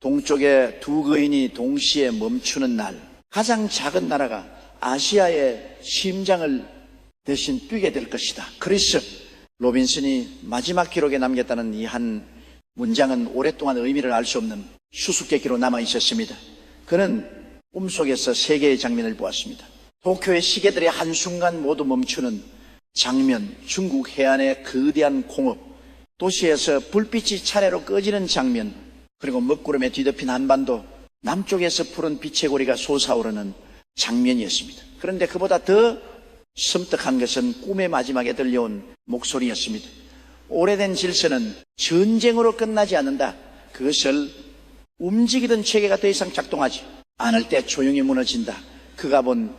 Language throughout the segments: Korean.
동쪽에 두 거인이 동시에 멈추는 날, 가장 작은 나라가 아시아의 심장을 대신 뛰게 될 것이다. 그리스. 로빈슨이 마지막 기록에 남겼다는 이 한 문장은 오랫동안 의미를 알 수 없는 수수께끼로 남아 있었습니다. 그는 꿈속에서 세 개의 장면을 보았습니다. 도쿄의 시계들이 한순간 모두 멈추는 장면, 중국 해안의 거대한 공업, 도시에서 불빛이 차례로 꺼지는 장면, 그리고 먹구름에 뒤덮인 한반도, 남쪽에서 푸른 빛의 고리가 솟아오르는 장면이었습니다. 그런데 그보다 더 섬뜩한 것은 꿈의 마지막에 들려온 목소리였습니다. 오래된 질서는 전쟁으로 끝나지 않는다. 그것을 움직이던 체계가 더 이상 작동하지 않을 때 조용히 무너진다. 그가 본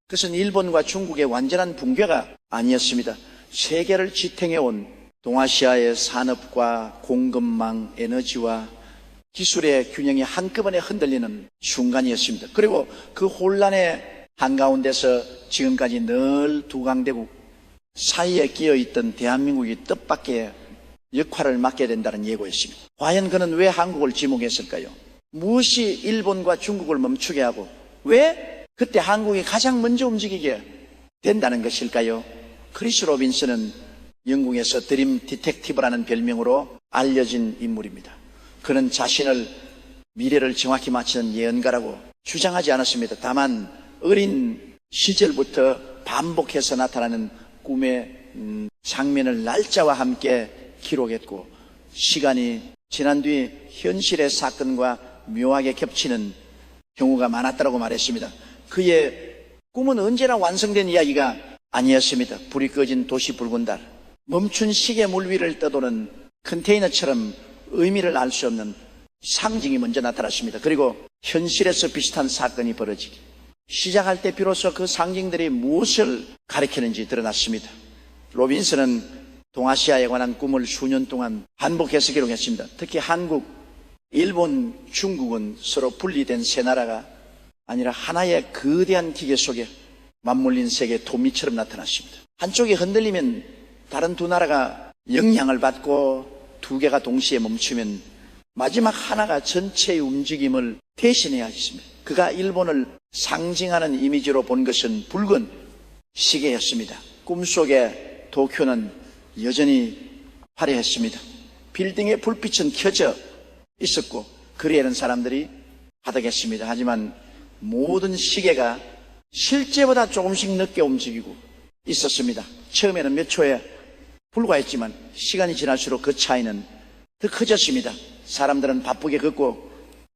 그것은 일본과 중국의 완전한 붕괴가 아니었습니다. 세계를 지탱해온 동아시아의 산업과 공급망, 에너지와 기술의 균형이 한꺼번에 흔들리는 순간이었습니다. 그리고 그 혼란의 한가운데서 지금까지 늘 두강대국 사이에 끼어있던 대한민국이 뜻밖의 역할을 맡게 된다는 예고였습니다. 과연 그는 왜 한국을 지목했을까요? 무엇이 일본과 중국을 멈추게 하고 왜 그때 한국이 가장 먼저 움직이게 된다는 것일까요? 크리스 로빈슨은 영국에서 드림 디텍티브라는 별명으로 알려진 인물입니다. 그는 자신을 미래를 정확히 맞히는 예언가라고 주장하지 않았습니다. 다만 어린 시절부터 반복해서 나타나는 꿈의 장면을 날짜와 함께 기록했고, 시간이 지난 뒤 현실의 사건과 묘하게 겹치는 경우가 많았다고 말했습니다. 그의 꿈은 언제나 완성된 이야기가 아니었습니다. 불이 꺼진 도시 붉은 달, 멈춘 시계 물 위를 떠도는 컨테이너처럼 의미를 알 수 없는 상징이 먼저 나타났습니다. 그리고 현실에서 비슷한 사건이 벌어지기 시작할 때 비로소 그 상징들이 무엇을 가리키는지 드러났습니다. 로빈슨은 동아시아에 관한 꿈을 수년 동안 반복해서 기록했습니다. 특히 한국, 일본, 중국은 서로 분리된 세 나라가 아니라 하나의 거대한 기계 속에 맞물린 세계의 도미처럼 나타났습니다. 한쪽이 흔들리면 다른 두 나라가 영향을 받고 두 개가 동시에 멈추면 마지막 하나가 전체의 움직임을 대신해야 했습니다. 그가 일본을 상징하는 이미지로 본 것은 붉은 시계였습니다. 꿈속의 도쿄는 여전히 화려했습니다. 빌딩의 불빛은 켜져 있었고 거리에는 사람들이 가득했습니다. 하지만 모든 시계가 실제보다 조금씩 늦게 움직이고 있었습니다. 처음에는 몇 초에 불과했지만 시간이 지날수록 그 차이는 더 커졌습니다. 사람들은 바쁘게 걷고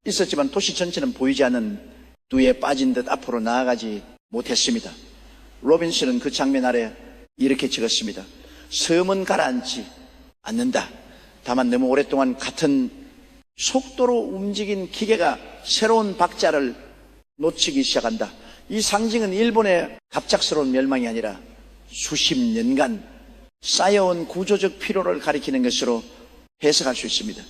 있었지만 도시 전체는 보이지 않는 두에 빠진 듯 앞으로 나아가지 못했습니다. 로빈슨은 그 장면 아래 이렇게 적었습니다. 섬은 가라앉지 않는다. 다만 너무 오랫동안 같은 속도로 움직인 기계가 새로운 박자를 놓치기 시작한다. 이 상징은 일본의 갑작스러운 멸망이 아니라 수십 년간 쌓여온 구조적 피로를 가리키는 것으로 해석할 수 있습니다.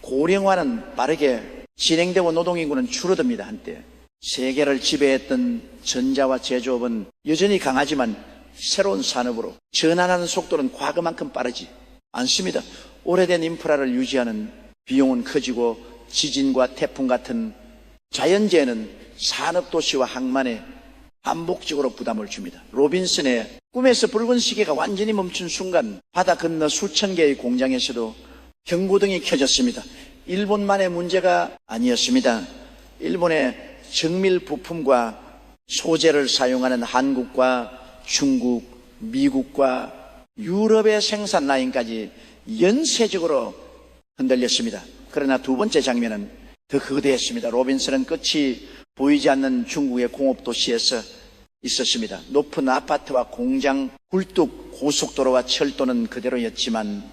고령화는 빠르게 진행되고 노동인구는 줄어듭니다. 한때 세계를 지배했던 전자와 제조업은 여전히 강하지만 새로운 산업으로 전환하는 속도는 과거만큼 빠르지 않습니다. 오래된 인프라를 유지하는 비용은 커지고 지진과 태풍 같은 자연재해는 산업도시와 항만에 반복적으로 부담을 줍니다. 로빈슨의 꿈에서 붉은 시계가 완전히 멈춘 순간 바다 건너 수천 개의 공장에서도 경고등이 켜졌습니다. 일본만의 문제가 아니었습니다. 일본의 정밀 부품과 소재를 사용하는 한국과 중국, 미국과 유럽의 생산 라인까지 연쇄적으로 흔들렸습니다. 그러나 두 번째 장면은 더 거대했습니다. 로빈슨은 끝이 보이지 않는 중국의 공업도시에서 있었습니다. 높은 아파트와 공장, 굴뚝, 고속도로와 철도는 그대로였지만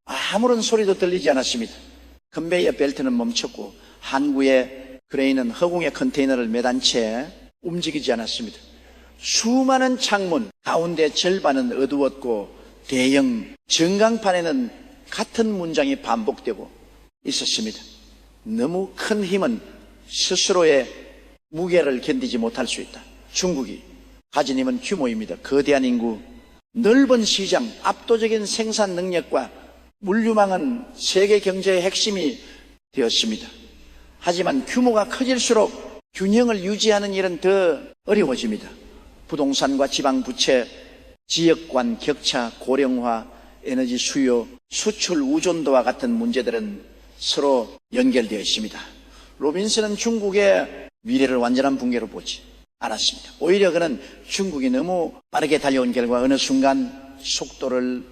아무런 소리도 들리지 않았습니다. 컨베이어 벨트는 멈췄고 항구의 크레인은 허공의 컨테이너를 매단 채 움직이지 않았습니다. 수많은 창문 가운데 절반은 어두웠고 대형 전광판에는 같은 문장이 반복되고 있었습니다. 너무 큰 힘은 스스로의 무게를 견디지 못할 수 있다. 중국이 가진 힘은 규모입니다. 거대한 인구, 넓은 시장, 압도적인 생산 능력과 물류망은 세계 경제의 핵심이 되었습니다. 하지만 규모가 커질수록 균형을 유지하는 일은 더 어려워집니다. 부동산과 지방부채, 지역 간 격차, 고령화, 에너지 수요, 수출 우존도와 같은 문제들은 서로 연결되어 있습니다. 로빈슨은 중국의 미래를 완전한 붕괴로 보지 않았습니다. 오히려 그는 중국이 너무 빠르게 달려온 결과 어느 순간 속도를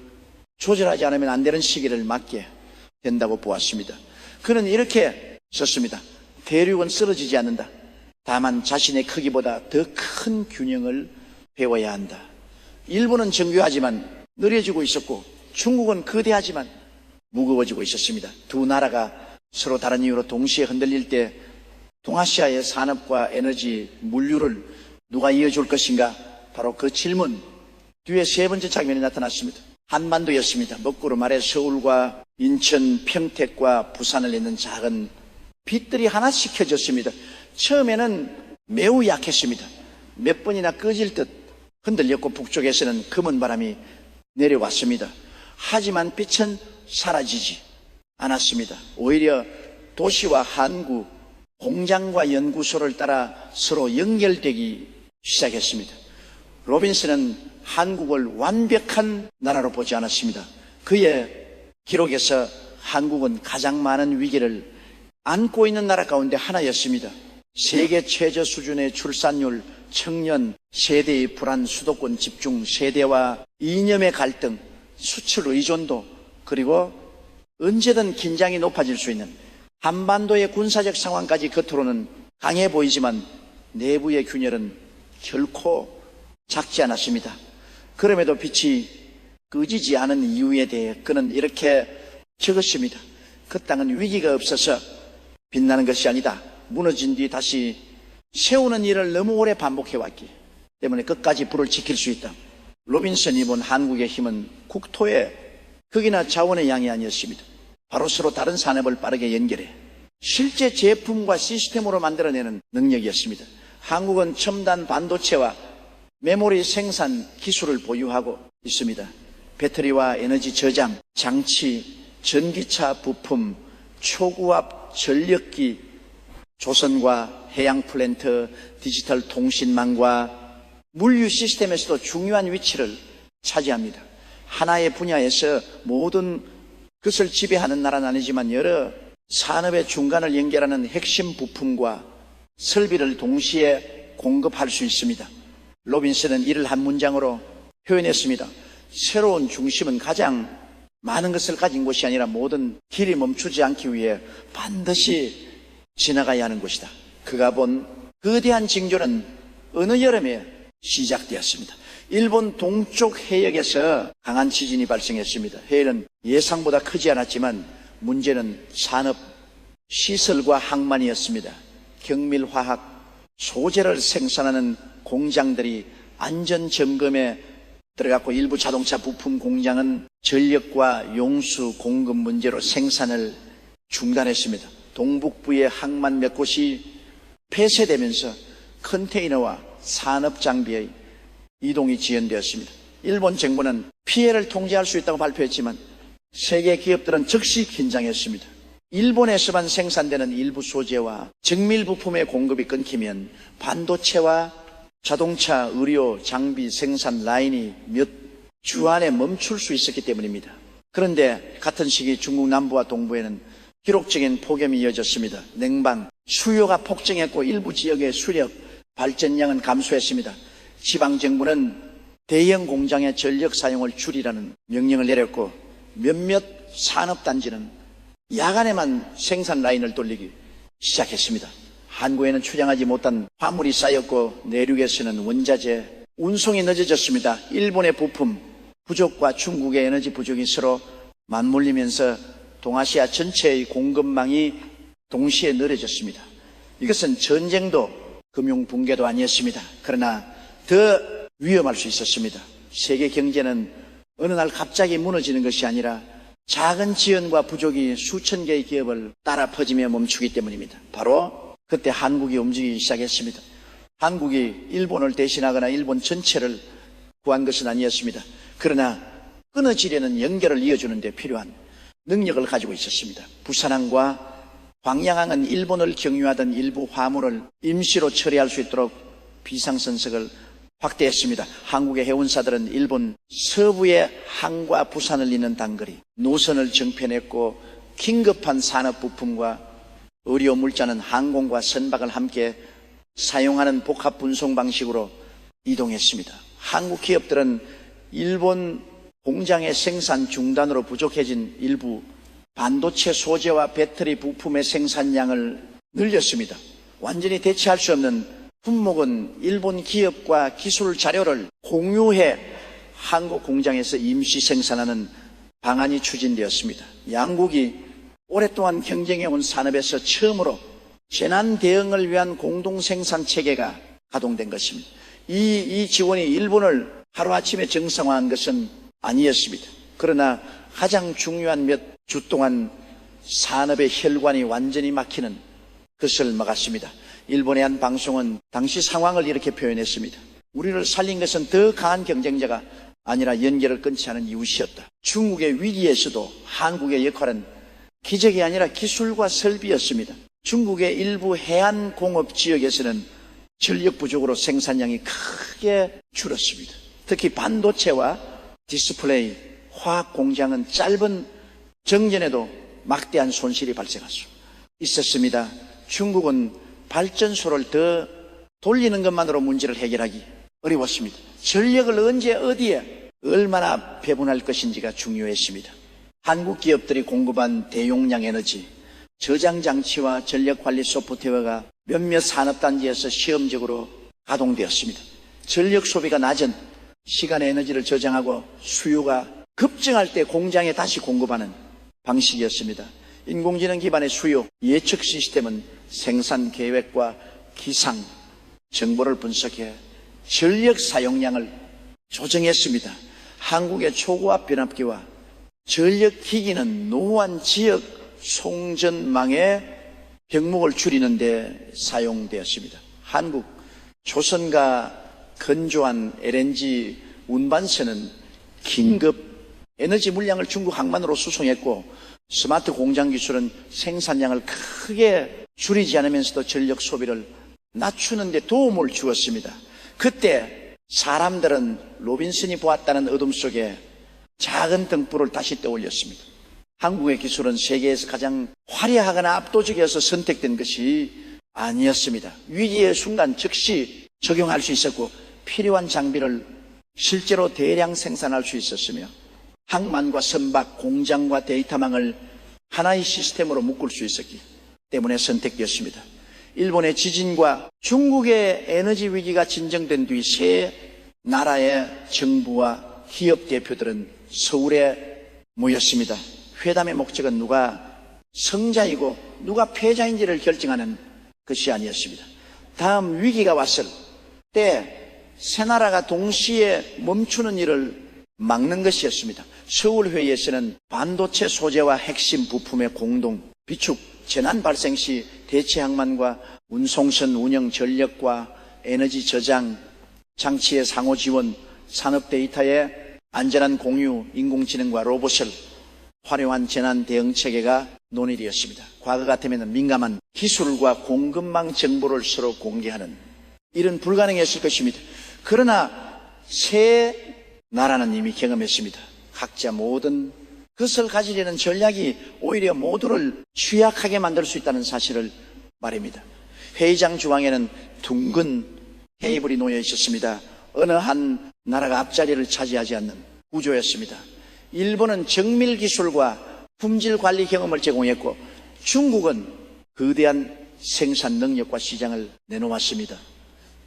조절하지 않으면 안 되는 시기를 맞게 된다고 보았습니다. 그는 이렇게 썼습니다. 대륙은 쓰러지지 않는다. 다만 자신의 크기보다 더 큰 균형을 배워야 한다. 일본은 정교하지만 느려지고 있었고 중국은 거대하지만 무거워지고 있었습니다. 두 나라가 서로 다른 이유로 동시에 흔들릴 때 동아시아의 산업과 에너지, 물류를 누가 이어줄 것인가? 바로 그 질문 뒤에 세 번째 장면이 나타났습니다. 한반도였습니다. 거꾸로 말해 서울과 인천, 평택과 부산을 잇는 작은 빛들이 하나씩 켜졌습니다. 처음에는 매우 약했습니다. 몇 번이나 꺼질 듯 흔들렸고 북쪽에서는 검은 바람이 내려왔습니다. 하지만 빛은 사라지지 않았습니다. 오히려 도시와 항구, 공장과 연구소를 따라 서로 연결되기 시작했습니다. 로빈슨은 한국을 완벽한 나라로 보지 않았습니다. 그의 기록에서 한국은 가장 많은 위기를 안고 있는 나라 가운데 하나였습니다. 세계 최저 수준의 출산율, 청년, 세대의 불안, 수도권 집중, 세대와 이념의 갈등, 수출 의존도, 그리고 언제든 긴장이 높아질 수 있는 한반도의 군사적 상황까지 겉으로는 강해 보이지만 내부의 균열은 결코 작지 않았습니다. 그럼에도 빛이 꺼지지 않은 이유에 대해 그는 이렇게 적었습니다. 그 땅은 위기가 없어서 빛나는 것이 아니다. 무너진 뒤 다시 세우는 일을 너무 오래 반복해왔기 때문에 끝까지 불을 지킬 수 있다. 로빈슨이 본 한국의 힘은 국토의 극이나 자원의 양이 아니었습니다. 바로 서로 다른 산업을 빠르게 연결해 실제 제품과 시스템으로 만들어내는 능력이었습니다. 한국은 첨단 반도체와 메모리 생산 기술을 보유하고 있습니다. 배터리와 에너지 저장, 장치, 전기차 부품, 초고압 전력기, 조선과 해양 플랜트, 디지털 통신망과 물류 시스템에서도 중요한 위치를 차지합니다. 하나의 분야에서 모든 것을 지배하는 나라는 아니지만 여러 산업의 중간을 연결하는 핵심 부품과 설비를 동시에 공급할 수 있습니다. 로빈슨은 이를 한 문장으로 표현했습니다. 새로운 중심은 가장 많은 것을 가진 곳이 아니라 모든 길이 멈추지 않기 위해 반드시 지나가야 하는 곳이다. 그가 본 거대한 징조는 어느 여름에 시작되었습니다. 일본 동쪽 해역에서 강한 지진이 발생했습니다. 해일은 예상보다 크지 않았지만 문제는 산업, 시설과 항만이었습니다. 경밀화학, 소재를 생산하는 공장들이 안전점검에 들어갔고 일부 자동차 부품 공장은 전력과 용수 공급 문제로 생산을 중단했습니다. 동북부의 항만 몇 곳이 폐쇄되면서 컨테이너와 산업 장비의 이동이 지연되었습니다. 일본 정부는 피해를 통제할 수 있다고 발표했지만 세계 기업들은 즉시 긴장했습니다. 일본에서만 생산되는 일부 소재와 정밀 부품의 공급이 끊기면 반도체와 자동차, 의료, 장비 생산 라인이 몇 주 안에 멈출 수 있었기 때문입니다. 그런데 같은 시기 중국 남부와 동부에는 기록적인 폭염이 이어졌습니다. 냉방, 수요가 폭증했고 일부 지역의 수력, 발전량은 감소했습니다. 지방정부는 대형 공장의 전력 사용을 줄이라는 명령을 내렸고 몇몇 산업단지는 야간에만 생산 라인을 돌리기 시작했습니다. 항구에는 출항하지 못한 화물이 쌓였고 내륙에서는 원자재 운송이 늦어졌습니다. 일본의 부품 부족과 중국의 에너지 부족이 서로 맞물리면서 동아시아 전체의 공급망이 동시에 늘어졌습니다. 이것은 전쟁도 금융 붕괴도 아니었습니다. 그러나 더 위험할 수 있었습니다. 세계 경제는 어느 날 갑자기 무너지는 것이 아니라 작은 지연과 부족이 수천 개의 기업을 따라 퍼지며 멈추기 때문입니다. 바로 그때 한국이 움직이기 시작했습니다. 한국이 일본을 대신하거나 일본 전체를 구한 것은 아니었습니다. 그러나 끊어지려는 연결을 이어주는 데 필요한 능력을 가지고 있었습니다. 부산항과 방향항은 일본을 경유하던 일부 화물을 임시로 처리할 수 있도록 비상선석을 확대했습니다. 한국의 해운사들은 일본 서부의 항과 부산을 잇는 단거리 노선을 정편했고 긴급한 산업 부품과 의료 물자는 항공과 선박을 함께 사용하는 복합 분송 방식으로 이동했습니다. 한국 기업들은 일본 공장의 생산 중단으로 부족해진 일부 반도체 소재와 배터리 부품의 생산량을 늘렸습니다. 완전히 대체할 수 없는 품목은 일본 기업과 기술 자료를 공유해 한국 공장에서 임시 생산하는 방안이 추진되었습니다. 양국이 오랫동안 경쟁해온 산업에서 처음으로 재난 대응을 위한 공동 생산 체계가 가동된 것입니다. 이 지원이 일본을 하루아침에 정상화한 것은 아니었습니다. 그러나 가장 중요한 몇 주 동안 산업의 혈관이 완전히 막히는 것을 막았습니다. 일본의 한 방송은 당시 상황을 이렇게 표현했습니다. 우리를 살린 것은 더 강한 경쟁자가 아니라 연결을 끊지 않은 이웃이었다. 중국의 위기에서도 한국의 역할은 기적이 아니라 기술과 설비였습니다. 중국의 일부 해안 공업 지역에서는 전력 부족으로 생산량이 크게 줄었습니다. 특히 반도체와 디스플레이, 화학 공장은 짧은 정전에도 막대한 손실이 발생할 수 있었습니다. 중국은 발전소를 더 돌리는 것만으로 문제를 해결하기 어려웠습니다. 전력을 언제 어디에 얼마나 배분할 것인지가 중요했습니다. 한국 기업들이 공급한 대용량 에너지, 저장 장치와 전력 관리 소프트웨어가 몇몇 산업단지에서 시험적으로 가동되었습니다. 전력 소비가 낮은 시간의 에너지를 저장하고 수요가 급증할 때 공장에 다시 공급하는 방식이었습니다. 인공지능 기반의 수요 예측 시스템은 생산 계획과 기상 정보를 분석해 전력 사용량을 조정했습니다. 한국의 초고압 변압기와 전력 기기는 노후한 지역 송전망의 병목을 줄이는 데 사용되었습니다. 한국 조선과 건조한 LNG 운반선은 긴급 에너지 물량을 중국 항만으로 수송했고 스마트 공장 기술은 생산량을 크게 줄이지 않으면서도 전력 소비를 낮추는 데 도움을 주었습니다. 그때 사람들은 로빈슨이 보았다는 어둠 속에 작은 등불을 다시 떠올렸습니다. 한국의 기술은 세계에서 가장 화려하거나 압도적이어서 선택된 것이 아니었습니다. 위기의 순간 즉시 적용할 수 있었고 필요한 장비를 실제로 대량 생산할 수 있었으며 항만과 선박, 공장과 데이터망을 하나의 시스템으로 묶을 수 있었기 때문에 선택되었습니다. 일본의 지진과 중국의 에너지 위기가 진정된 뒤 세 나라의 정부와 기업 대표들은 서울에 모였습니다. 회담의 목적은 누가 승자이고 누가 패자인지를 결정하는 것이 아니었습니다. 다음 위기가 왔을 때 세 나라가 동시에 멈추는 일을 막는 것이었습니다. 서울회의에서는 반도체 소재와 핵심 부품의 공동 비축, 재난 발생 시 대체 항만과 운송선 운영 전력과 에너지 저장 장치의 상호 지원, 산업 데이터의 안전한 공유, 인공지능과 로봇을 활용한 재난 대응 체계가 논의되었습니다. 과거 같으면 민감한 기술과 공급망 정보를 서로 공개하는 일은 불가능했을 것입니다. 그러나 세 나라는 이미 경험했습니다. 각자 모든 것을 가지려는 전략이 오히려 모두를 취약하게 만들 수 있다는 사실을 말입니다. 회의장 중앙에는 둥근 테이블이 놓여 있었습니다. 어느 한 나라가 앞자리를 차지하지 않는 구조였습니다. 일본은 정밀 기술과 품질 관리 경험을 제공했고 중국은 거대한 생산 능력과 시장을 내놓았습니다.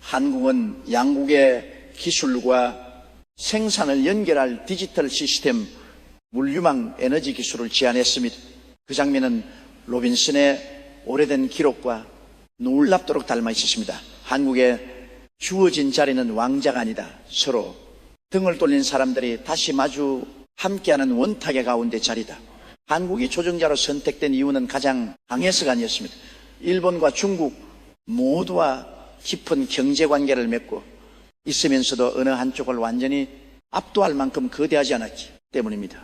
한국은 양국의 기술과 생산을 연결할 디지털 시스템, 물류망 에너지 기술을 제안했습니다. 그 장면은 로빈슨의 오래된 기록과 놀랍도록 닮아 있었습니다. 한국에 주어진 자리는 왕자가 아니다. 서로 등을 돌린 사람들이 다시 마주 함께하는 원탁의 가운데 자리다. 한국이 조정자로 선택된 이유는 가장 강해서가 아니었습니다. 일본과 중국 모두와 깊은 경제관계를 맺고 있으면서도 어느 한쪽을 완전히 압도할 만큼 거대하지 않았기 때문입니다.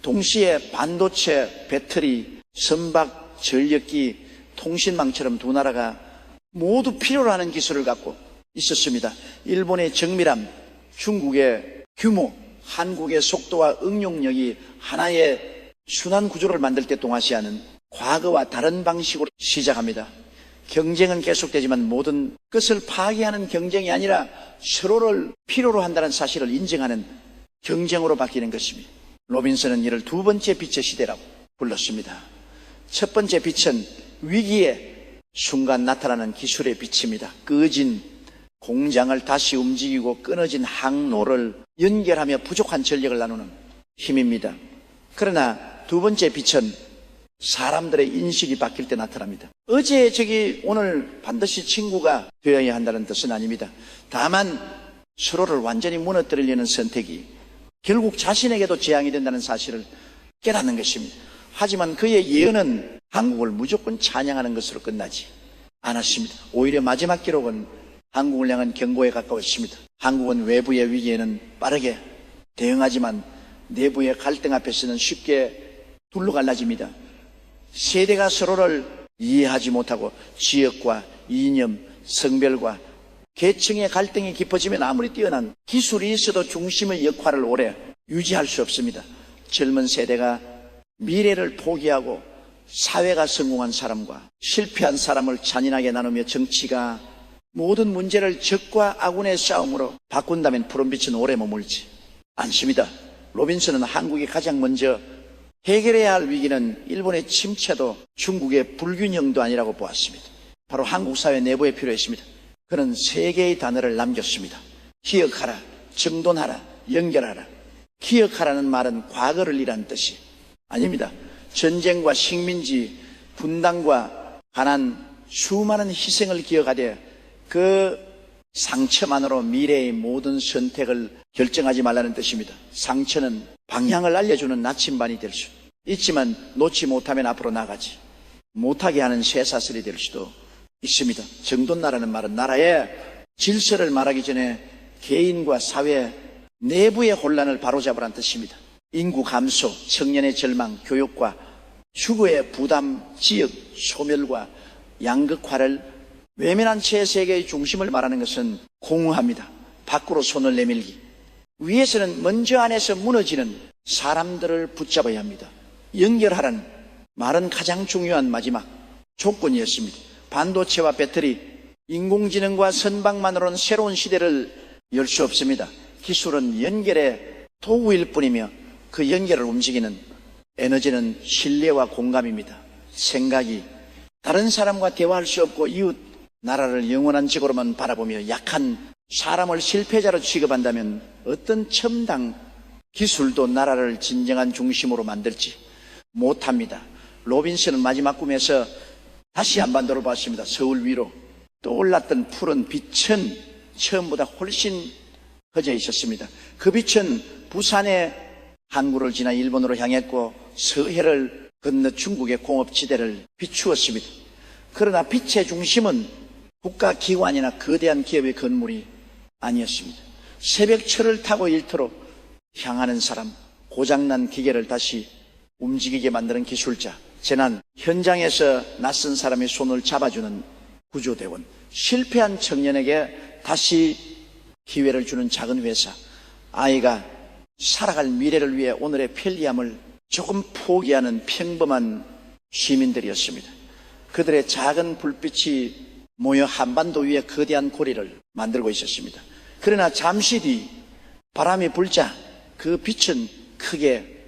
동시에 반도체, 배터리, 선박, 전력기, 통신망처럼 두 나라가 모두 필요로 하는 기술을 갖고 있었습니다. 일본의 정밀함, 중국의 규모, 한국의 속도와 응용력이 하나의 순환 구조를 만들 때 동아시아는 과거와 다른 방식으로 시작합니다. 경쟁은 계속되지만 모든 것을 파괴하는 경쟁이 아니라 서로를 필요로 한다는 사실을 인정하는 경쟁으로 바뀌는 것입니다. 로빈슨은 이를 두 번째 빛의 시대라고 불렀습니다. 첫 번째 빛은 위기에 순간 나타나는 기술의 빛입니다. 꺼진 공장을 다시 움직이고 끊어진 항로를 연결하며 부족한 전력을 나누는 힘입니다. 그러나 두 번째 빛은 사람들의 인식이 바뀔 때 나타납니다. 어제 오늘 반드시 친구가 되어야 한다는 뜻은 아닙니다. 다만 서로를 완전히 무너뜨리려는 선택이 결국 자신에게도 재앙이 된다는 사실을 깨닫는 것입니다. 하지만 그의 예언은 한국을 무조건 찬양하는 것으로 끝나지 않았습니다. 오히려 마지막 기록은 한국을 향한 경고에 가까웠습니다. 한국은 외부의 위기에는 빠르게 대응하지만 내부의 갈등 앞에서는 쉽게 둘러갈라집니다. 세대가 서로를 이해하지 못하고 지역과 이념, 성별과 계층의 갈등이 깊어지면 아무리 뛰어난 기술이 있어도 중심의 역할을 오래 유지할 수 없습니다. 젊은 세대가 미래를 포기하고 사회가 성공한 사람과 실패한 사람을 잔인하게 나누며 정치가 모든 문제를 적과 아군의 싸움으로 바꾼다면 푸른빛은 오래 머물지 않습니다. 로빈슨은 한국이 가장 먼저 해결해야 할 위기는 일본의 침체도 중국의 불균형도 아니라고 보았습니다. 바로 한국 사회 내부에 필요했습니다. 그는 세 개의 단어를 남겼습니다. 기억하라, 정돈하라, 연결하라. 기억하라는 말은 과거를 이란 뜻이 아닙니다. 전쟁과 식민지, 분단과 가난, 수많은 희생을 기억하되 그 상처만으로 미래의 모든 선택을 결정하지 말라는 뜻입니다. 상처는 방향을 알려주는 나침반이 될 수 있지만 놓지 못하면 앞으로 나가지 못하게 하는 쇠사슬이 될 수도 있습니다. 정돈나라는 말은 나라의 질서를 말하기 전에 개인과 사회 내부의 혼란을 바로잡으라는 뜻입니다. 인구 감소, 청년의 절망, 교육과 주거의 부담, 지역 소멸과 양극화를 외면한 채 세계의 중심을 말하는 것은 공허합니다. 밖으로 손을 내밀기. 위에서는 먼저 안에서 무너지는 사람들을 붙잡아야 합니다. 연결하라는 말은 가장 중요한 마지막 조건이었습니다. 반도체와 배터리, 인공지능과 선박만으로는 새로운 시대를 열 수 없습니다. 기술은 연결의 도구일 뿐이며 그 연결을 움직이는 에너지는 신뢰와 공감입니다. 생각이 다른 사람과 대화할 수 없고 이웃 나라를 영원한 적으로만 바라보며 약한 사람을 실패자로 취급한다면 어떤 첨단 기술도 나라를 진정한 중심으로 만들지 못합니다. 로빈슨은 마지막 꿈에서 다시 한반도를 봤습니다. 서울 위로 떠올랐던 푸른 빛은 처음보다 훨씬 커져 있었습니다. 그 빛은 부산의 항구를 지나 일본으로 향했고 서해를 건너 중국의 공업지대를 비추었습니다. 그러나 빛의 중심은 국가기관이나 거대한 기업의 건물이 아니었습니다. 새벽철을 타고 일터로 향하는 사람, 고장난 기계를 다시 움직이게 만드는 기술자, 재난 현장에서 낯선 사람의 손을 잡아주는 구조대원, 실패한 청년에게 다시 기회를 주는 작은 회사, 아이가 살아갈 미래를 위해 오늘의 편리함을 조금 포기하는 평범한 시민들이었습니다. 그들의 작은 불빛이 모여 한반도 위에 거대한 고리를 만들고 있었습니다. 그러나 잠시 뒤 바람이 불자 그 빛은 크게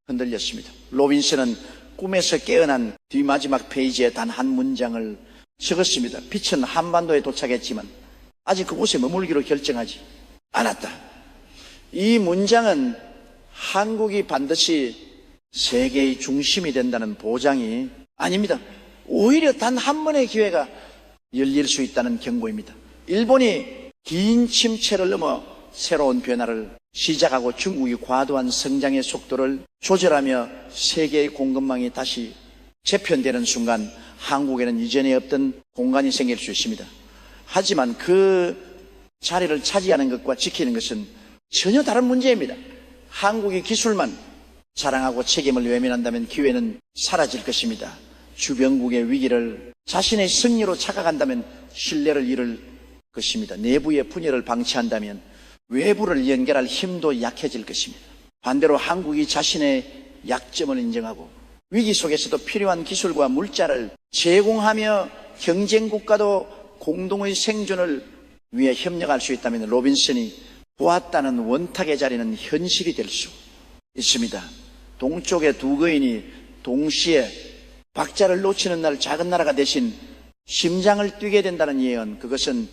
흔들렸습니다. 로빈슨은 꿈에서 깨어난 뒷마지막 페이지에 단 한 문장을 적었습니다. 빛은 한반도에 도착했지만 아직 그곳에 머물기로 결정하지 않았다. 이 문장은 한국이 반드시 세계의 중심이 된다는 보장이 아닙니다. 오히려 단 한 번의 기회가 열릴 수 있다는 경고입니다. 일본이 긴 침체를 넘어 새로운 변화를 시작하고 중국이 과도한 성장의 속도를 조절하며 세계의 공급망이 다시 재편되는 순간 한국에는 이전에 없던 공간이 생길 수 있습니다. 하지만 그 자리를 차지하는 것과 지키는 것은 전혀 다른 문제입니다. 한국이 기술만 자랑하고 책임을 외면한다면 기회는 사라질 것입니다. 주변국의 위기를 자신의 승리로 착각한다면 신뢰를 잃을 것입니다. 내부의 분열을 방치한다면 외부를 연결할 힘도 약해질 것입니다. 반대로 한국이 자신의 약점을 인정하고 위기 속에서도 필요한 기술과 물자를 제공하며 경쟁국가도 공동의 생존을 위해 협력할 수 있다면 로빈슨이 보았다는 원탁의 자리는 현실이 될 수 있습니다. 동쪽의 두 거인이 동시에 박자를 놓치는 날 작은 나라가 대신 심장을 뛰게 된다는 예언, 그것은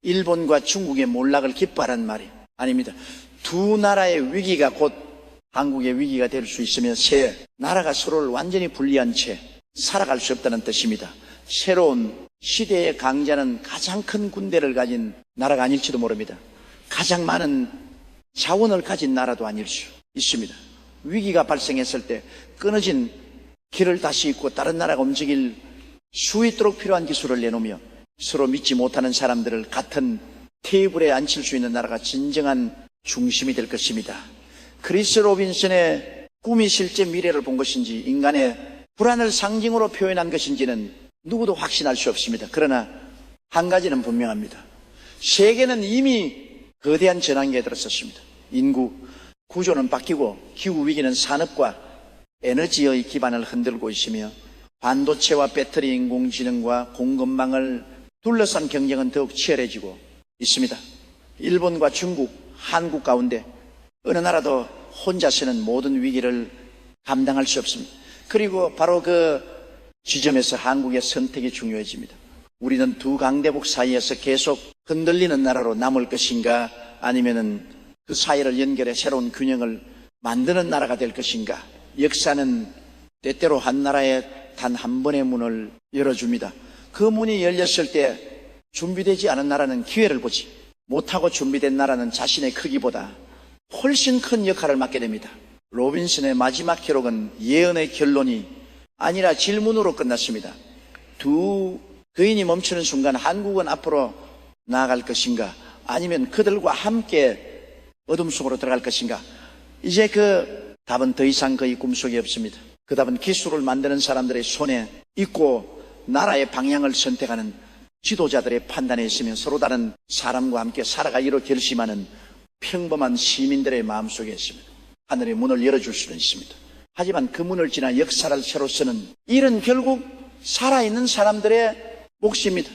일본과 중국의 몰락을 기뻐하라는 말이 아닙니다. 두 나라의 위기가 곧 한국의 위기가 될 수 있으며 세 나라가 서로를 완전히 분리한 채 살아갈 수 없다는 뜻입니다. 새로운 시대의 강자는 가장 큰 군대를 가진 나라가 아닐지도 모릅니다. 가장 많은 자원을 가진 나라도 아닐 수 있습니다. 위기가 발생했을 때 끊어진 길을 다시 잇고 다른 나라가 움직일 수 있도록 필요한 기술을 내놓으며 서로 믿지 못하는 사람들을 같은 테이블에 앉힐 수 있는 나라가 진정한 중심이 될 것입니다. 크리스 로빈슨의 꿈이 실제 미래를 본 것인지 인간의 불안을 상징으로 표현한 것인지는 누구도 확신할 수 없습니다. 그러나 한 가지는 분명합니다. 세계는 이미 거대한 전환기에 들었었습니다. 인구 구조는 바뀌고 기후위기는 산업과 에너지의 기반을 흔들고 있으며 반도체와 배터리, 인공지능과 공급망을 둘러싼 경쟁은 더욱 치열해지고 있습니다. 일본과 중국, 한국 가운데 어느 나라도 혼자서는 모든 위기를 감당할 수 없습니다. 그리고 바로 그 지점에서 한국의 선택이 중요해집니다. 우리는 두 강대국 사이에서 계속 흔들리는 나라로 남을 것인가, 아니면은 그 사이를 연결해 새로운 균형을 만드는 나라가 될 것인가. 역사는 때때로 한 나라에 단 한 번의 문을 열어줍니다. 그 문이 열렸을 때 준비되지 않은 나라는 기회를 보지 못하고 준비된 나라는 자신의 크기보다 훨씬 큰 역할을 맡게 됩니다. 로빈슨의 마지막 기록은 예언의 결론이 아니라 질문으로 끝났습니다. 두 거인이 멈추는 순간 한국은 앞으로 나아갈 것인가, 아니면 그들과 함께 어둠 속으로 들어갈 것인가. 이제 그 답은 더 이상 그의 꿈속에 없습니다. 그 답은 기술을 만드는 사람들의 손에 있고 나라의 방향을 선택하는 지도자들의 판단에 있으며 서로 다른 사람과 함께 살아가기로 결심하는 평범한 시민들의 마음속에 있습니다. 하늘의 문을 열어줄 수는 있습니다. 하지만 그 문을 지나 역사를 새로 쓰는 일은 결국 살아있는 사람들의 몫입니다.